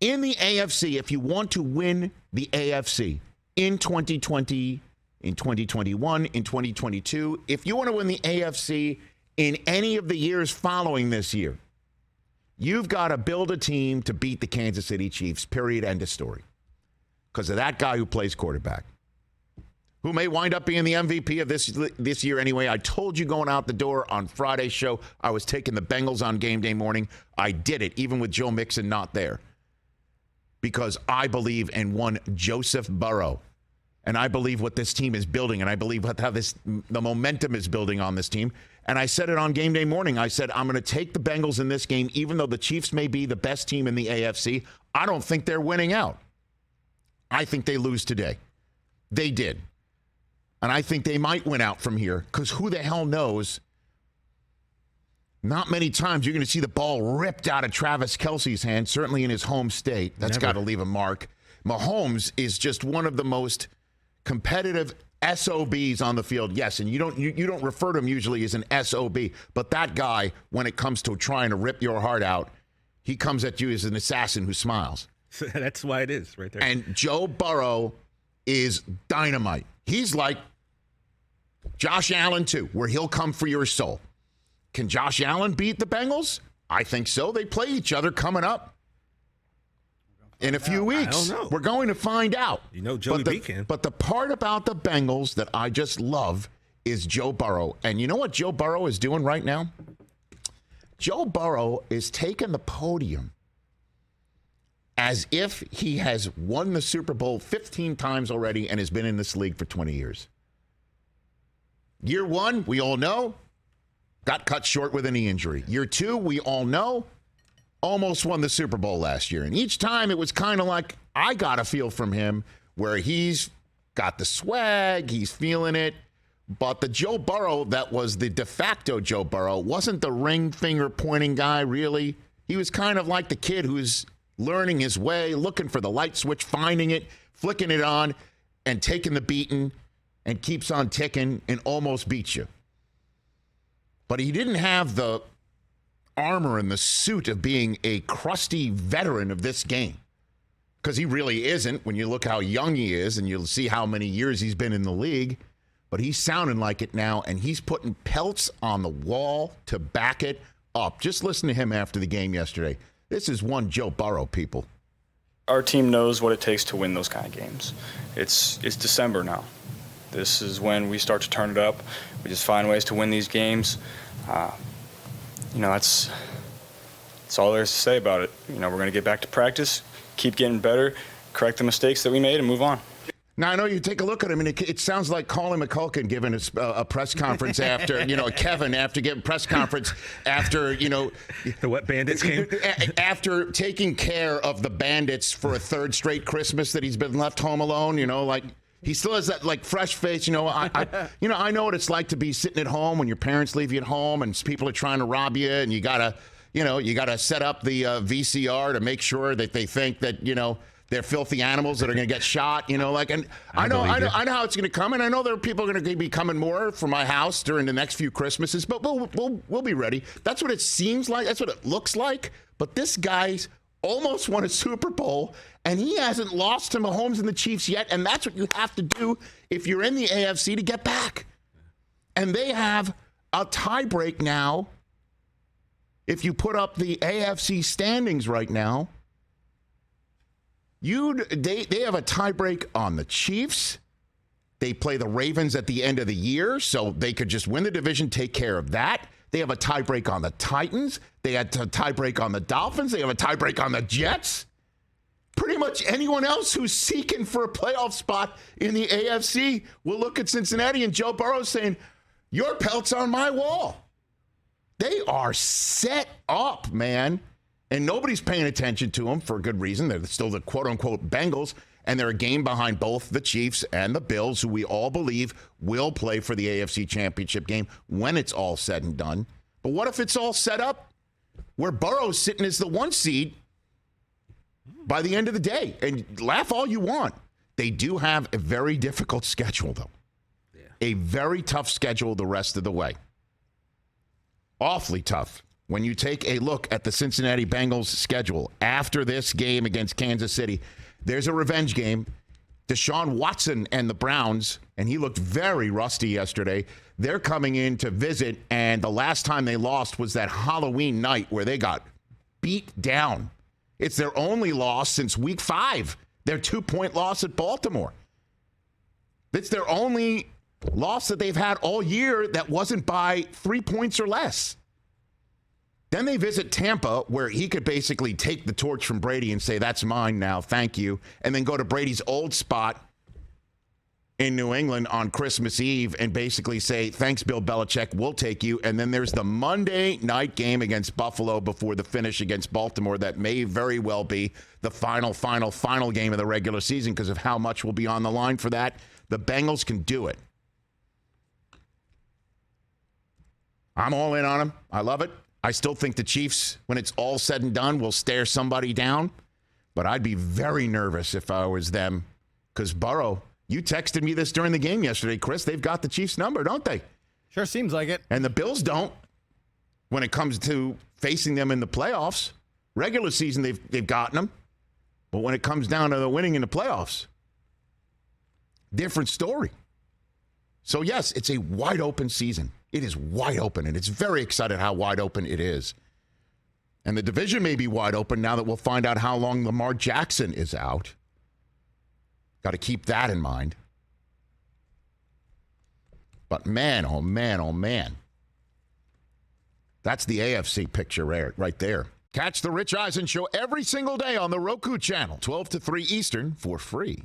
in the AFC, if you want to win the AFC in 2020, in 2021, in 2022, if you want to win the AFC in any of the years following this year, you've got to build a team to beat the Kansas City Chiefs, period, end of story. Because of that guy who plays quarterback, who may wind up being the MVP of this year anyway. I told you going out the door on Friday's show, I was taking the Bengals on game day morning. I did it, even with Joe Mixon not there. Because I believe in one Joseph Burrow. And I believe what this team is building, and I believe how the momentum is building on this team. And I said it on game day morning. I said, I'm going to take the Bengals in this game, even though the Chiefs may be the best team in the AFC. I don't think they're winning out. I think they lose today. They did. And I think they might win out from here, because who the hell knows? Not many times you're going to see the ball ripped out of Travis Kelce's hand, certainly in his home state. That's got to leave a mark. Mahomes is just one of the most competitive SOBs on the field. Yes, and you don't refer to him usually as an SOB, but that guy, when it comes to trying to rip your heart out, he comes at you as an assassin who smiles. That's why it is right there. And Joe Burrow is dynamite. He's like Josh Allen too, where he'll come for your soul. Can Josh Allen beat the Bengals? I think so. They play each other coming up in a few weeks. I don't know. We're going to find out. You know Joey B can. But the part about the Bengals that I just love is Joe Burrow. And you know what Joe Burrow is doing right now? Joe Burrow is taking the podium as if he has won the Super Bowl 15 times already and has been in this league for 20 years. Year one, we all know, got cut short with a knee injury. Year two, we all know, almost won the Super Bowl last year. And each time it was kind of like, I got a feel from him where he's got the swag, he's feeling it. But the Joe Burrow that was the de facto Joe Burrow wasn't the ring finger pointing guy, really. He was kind of like the kid who's learning his way, looking for the light switch, finding it, flicking it on, and taking the beating, and keeps on ticking and almost beats you. But he didn't have the armor and the suit of being a crusty veteran of this game, because he really isn't when you look how young he is and you'll see how many years he's been in the league. But he's sounding like it now, and he's putting pelts on the wall to back it up. Just listen to him after the game yesterday. This is one Joe Burrow, people. Our team knows what it takes to win those kind of games. It's December now. This is when we start to turn it up. We just find ways to win these games. That's all there is to say about it. We're going to get back to practice, keep getting better, correct the mistakes that we made, and move on. Now, I know you take a look at him, and it sounds like Colin McCulkin giving a press conference after, Kevin after giving press conference after, The Wet Bandits game? After taking care of the Bandits for a third straight Christmas that he's been left home alone, he still has that fresh face. I know what it's like to be sitting at home when your parents leave you at home and people are trying to rob you, and you gotta set up the VCR to make sure that they think that they're filthy animals that are going to get shot. And I know how it's going to come, and I know there are people going to be coming more for my house during the next few Christmases, but we'll be ready. That's what it seems like. That's what it looks like. But this guy's almost won a Super Bowl, and he hasn't lost to Mahomes and the Chiefs yet, and that's what you have to do if you're in the AFC to get back. And they have a tiebreak now. If you put up the AFC standings right now, they have a tiebreak on the Chiefs. They play the Ravens at the end of the year, so they could just win the division, take care of that. They have a tiebreak on the Titans. They had a tiebreak on the Dolphins. They have a tiebreak on the Jets. Pretty much anyone else who's seeking for a playoff spot in the AFC will look at Cincinnati and Joe Burrow saying, your pelt's on my wall. They are set up, man. And nobody's paying attention to them for a good reason. They're still the quote-unquote Bengals, and they're a game behind both the Chiefs and the Bills, who we all believe will play for the AFC Championship game when it's all said and done. But what if it's all set up where Burrow's sitting as the 1 seed by the end of the day? And laugh all you want. They do have a very difficult schedule, though. Yeah. A very tough schedule the rest of the way. Awfully tough. when you take a look at the Cincinnati Bengals schedule after this game against Kansas City, there's a revenge game. Deshaun Watson and the Browns, and he looked very rusty yesterday. They're coming in to visit, and the last time they lost was that Halloween night where they got beat down. It's their only loss since week 5. Their 2-point loss at Baltimore. It's their only loss that they've had all year that wasn't by 3 points or less. Then they visit Tampa, where he could basically take the torch from Brady and say, that's mine now, thank you, and then go to Brady's old spot in New England on Christmas Eve and basically say, thanks, Bill Belichick, we'll take you. And then there's the Monday night game against Buffalo before the finish against Baltimore that may very well be the final game of the regular season because of how much will be on the line for that. The Bengals can do it. I'm all in on them. I love it. I still think the Chiefs, when it's all said and done, will stare somebody down. But I'd be very nervous if I was them because Burrow, you texted me this during the game yesterday, Chris. They've got the Chiefs' number, don't they? Sure seems like it. And the Bills don't when it comes to facing them in the playoffs. Regular season, they've gotten them. But when it comes down to the winning in the playoffs, different story. So, yes, it's a wide open season. It is wide open, and it's very excited how wide open it is. And the division may be wide open now that we'll find out how long Lamar Jackson is out. Got to keep that in mind. But man, oh man, oh man. That's the AFC picture right there. Catch the Rich Eisen Show every single day on the Roku channel, 12 to 3 Eastern, for free.